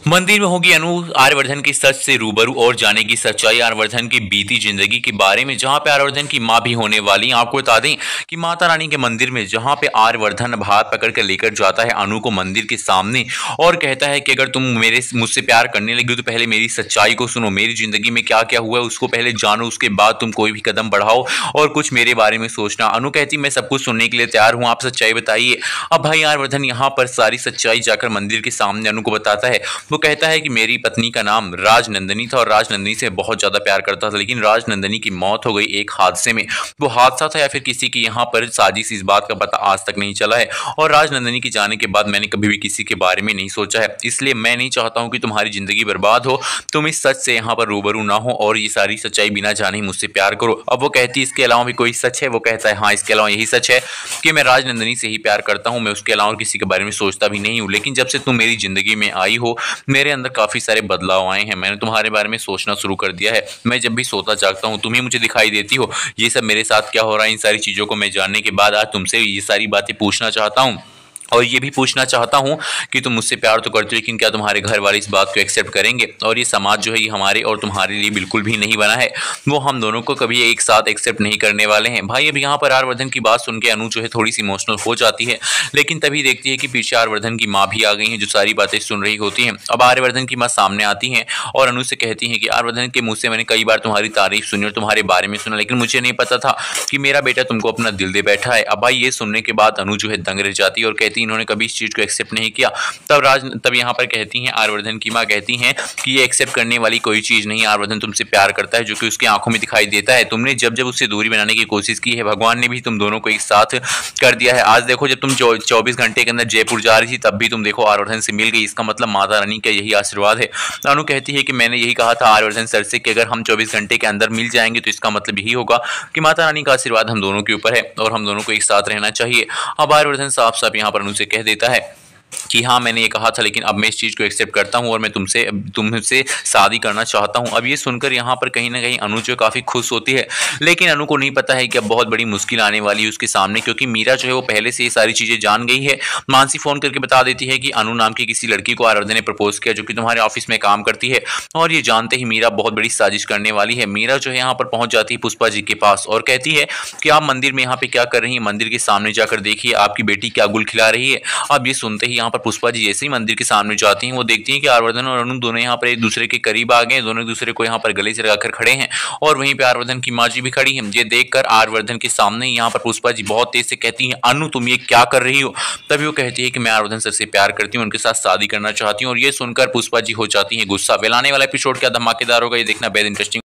मंदिर में होगी अनु आर्यवर्धन की सच से रूबरू और जानेगी सच्चाई आर्यवर्धन की बीती जिंदगी के बारे में, जहां पे आर्यवर्धन की मां भी होने वाली। आपको बता दें कि माता रानी के मंदिर में जहां पे आर्यवर्धन हाथ पकड़ कर लेकर जाता है अनु को मंदिर के सामने और कहता है कि अगर तुम मुझसे प्यार करने लगी तो पहले मेरी सच्चाई को सुनो, मेरी जिंदगी में क्या क्या हुआ है उसको पहले जानो, उसके बाद तुम कोई भी कदम बढ़ाओ और कुछ मेरे बारे में सोचना। अनु कहती मैं सब कुछ सुनने के लिए तैयार हूँ, आप सच्चाई बताइए। अब भाई आर्यवर्धन यहाँ पर सारी सच्चाई जाकर मंदिर के सामने अनु को बताता है। वो कहता है कि मेरी पत्नी का नाम राजनंदिनी था और राजनंदिनी से बहुत ज़्यादा प्यार करता था, लेकिन राजनंदिनी की मौत हो गई एक हादसे में। वो हादसा था या फिर किसी की यहाँ पर साजिश, इस बात का पता आज तक नहीं चला है। और राजनंदिनी के जाने के बाद मैंने कभी भी किसी के बारे में नहीं सोचा है, इसलिए मैं नहीं चाहता हूँ कि तुम्हारी ज़िंदगी बर्बाद हो, तुम इस सच से यहाँ पर रूबरू ना हो और ये सारी सच्चाई बिना जाने ही मुझसे प्यार करो। अब वो कहती है इसके अलावा भी कोई सच है? वो कहता है हाँ, इसके अलावा यही सच है कि मैं राजनंदिनी से ही प्यार करता हूँ, मैं उसके अलावा किसी के बारे में सोचता भी नहीं हूँ। लेकिन जब से तुम मेरी ज़िंदगी में आई हो मेरे अंदर काफ़ी सारे बदलाव आए हैं, मैंने तुम्हारे बारे में सोचना शुरू कर दिया है। मैं जब भी सोता जागता हूँ तुम ही मुझे दिखाई देती हो। ये सब मेरे साथ क्या हो रहा है, इन सारी चीज़ों को मैं जानने के बाद आज तुमसे ये सारी बातें पूछना चाहता हूँ और ये भी पूछना चाहता हूँ कि तुम मुझसे प्यार तो करते हो, लेकिन क्या तुम्हारे घर वाले इस बात को एक्सेप्ट करेंगे? और ये समाज जो है ये हमारे और तुम्हारे लिए बिल्कुल भी नहीं बना है, वो हम दोनों को कभी एक साथ एक्सेप्ट नहीं करने वाले हैं। भाई अब यहाँ पर आर्यवर्धन की बात सुन के अनु जो है थोड़ी सी इमोशनल हो जाती है, लेकिन तभी देखती है कि पीछे आर्यवर्धन की माँ भी आ गई हैं जो सारी बातें सुन रही होती हैं। अब आर्यवर्धन की माँ सामने आती हैं और अनु से कहती हैं कि आर्यवर्धन के मुँह से मैंने कई बार तुम्हारी तारीफ सुनी और तुम्हारे बारे में सुना, लेकिन मुझे नहीं पता था कि मेरा बेटा तुमको अपना दिल दे बैठा है। अब भाई ये सुनने के बाद अनु जो है दंग रह जाती है और कहती है इन्होंने कभी इस चीज़ को एक्सेप्ट नहीं किया। तब यहाँ पर कहती हैं आर्यवर्धन की माँ कहती हैं कि ये एक्सेप्ट करने वाली कोई चीज़ नहीं है, आर्यवर्धन तुमसे प्यार करता है जो कि उसकी आंखों में दिखाई देता है। तुमने जब जब उससे दूरी बनाने की कोशिश की है भगवान ने भी तुम दोनों को एक साथ कर दिया है। आज देखो जब तुम 24 घंटे के अंदर जयपुर जा रही थी तब भी तुम देखो आर्यवर्धन से मिल गई, इसका मतलब माता रानी का यही आशीर्वाद है। अनु कहती है कि मैंने यही कहा था आर्यवर्धन सर से कि अगर हम 24 घंटे के अंदर मिल जाएंगे तो इसका मतलब यही होगा कि माता रानी का आशीर्वाद हम दोनों के ऊपर है और हम दोनों को एक साथ रहना चाहिए। अब आर्यवर्धन साफ साफ यहाँ पर अनु से कह देता है कि हाँ मैंने ये कहा था, लेकिन अब मैं इस चीज़ को एक्सेप्ट करता हूँ और मैं तुमसे शादी करना चाहता हूँ। अब ये सुनकर यहाँ पर कहीं ना कहीं अनु जो काफ़ी खुश होती है, लेकिन अनु को नहीं पता है कि अब बहुत बड़ी मुश्किल आने वाली है उसके सामने, क्योंकि मीरा जो है वो पहले से ये सारी चीज़ें जान गई है। मानसी फ़ोन करके बता देती है कि अनु नाम की किसी लड़की को आर्यवर्धन ने प्रपोज किया जो कि तुम्हारे ऑफिस में काम करती है, और ये जानते ही मीरा बहुत बड़ी साजिश करने वाली है। मीरा जो है यहाँ पर पहुँच जाती है पुष्पा जी के पास और कहती है कि आप मंदिर में यहाँ पे क्या कर रही हैं, मंदिर के सामने जाकर देखिए आपकी बेटी क्या गुल खिला रही है। अब ये सुनते ही यहाँ पर पुष्पा जी जैसे ही मंदिर के सामने जाती हैं वो देखती हैं कि आर्यवर्धन और अनु दोनों यहाँ पर एक दूसरे के करीब आ गए हैं, दोनों एक दूसरे को यहाँ पर गले से लगाकर खड़े हैं और वहीं पे आर्यवर्धन की माँ जी भी खड़ी हैं। ये देखकर आर्यवर्धन के सामने यहाँ पर पुष्पा जी बहुत तेज से कहती हैं अनु तुम ये क्या कर रही हो? तभी वो कहती है कि मैं आर्यवर्धन सर से प्यार करती हूँ, उनके साथ शादी करना चाहती हूँ। और ये सुनकर पुष्पा जी हो जाती है गुस्सा। आने वाला एपिसोड क्या धमाकेदार होगा ये देखना बेहद इंटरेस्टिंग।